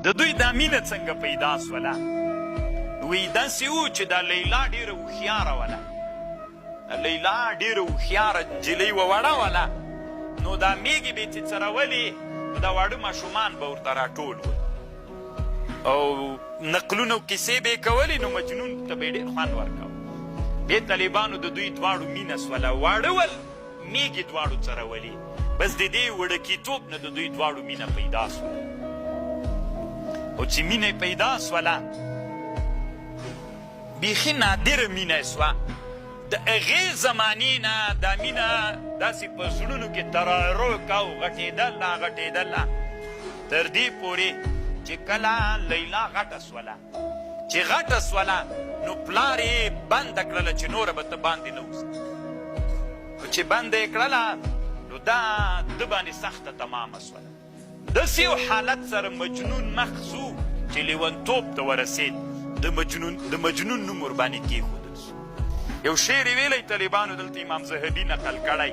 د دوی دا مینه څنګه پیدا سوله؟ وی داسې و چې دا لیلا ډېره هوښیاره وله. لیلا ډېره هوښیاره نجلۍ وه، وړه وله. نو دا میږې به یې چې څرولې نو دا واړه ماشومان به ورته راټول ول او نقلونه او کیسې به یې کولې، نو مجنون ته به یې ډېر خوند ورکاوه. بیا طالبانو د دوی دواړو مینه سوله، واړه ول میږې دواړو څرولې. بس د دې وړکیتوب نه د دوی دواړو مینه پیدا سوله. او چې مینه پیدا سوله بیخي نادره مینه یې سوه. د هغې زمانې نه دا مینه داسې په زړونو کې ترارو کا او غټېدله تر دې پورې چې کله لیلا غټه سوله. چې غټه سوله نو پلار یې بنده کړله چې نوره به ته باندې نه اوسه. چې بنده یې کړله نو دا ده باندې سخته تمامه سوله. داسې یو حالت سره مجنون مخ سو چې لیونتوب ته ورسېد. د مجنون نوم ورباندې کېښودل سو. یو شعر یې ویلی طالبانو، دلته امام ذهبي نقل کړی،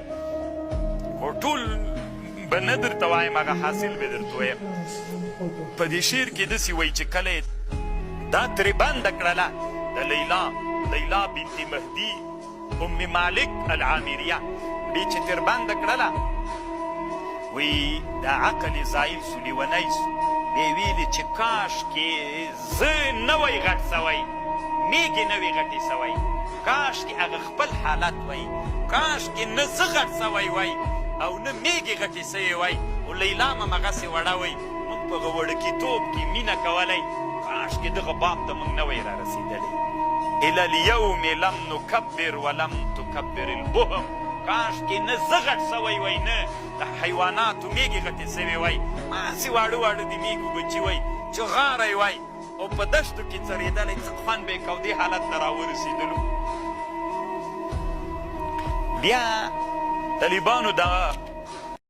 خو ټول به نه درته وایم، هغه حاصل به درته وایم. په دې شعر کې داسې وایي چې کله دا ترې بنده کړله د لیلا بنت مهدي ام مالک العامریه، دې چې تر بنده کړله وی دا عقل یې زایل سو، لیونی سو. بیا یې ویلې چې کاشکې زه نه وی غټ سوی، میږې نه وی غټې سوی، کاشکې هغه خپل حالت وی، کاشکې نه زه غټ سوی وی او نه میږې غټې سوی وی او لیلا هم همغسې وړه وی. موږ په هغه وړکیتوب کې مینه کولی، کاشکې دغه باب ته موږ نه وی رارسېدلی. الی الیوم لم نکبر ولم تکبر البهم، کاشکې نه زه غټ سوی وی، نه د حیواناتو میږې غټې سوی وی، ماسې واړه د میږو بچي وی چې غاړی وی او په دشتو کې څرېدلی، څه خوند به یې کو دې حالت ته راورسېدلو. بیا طالبانو دا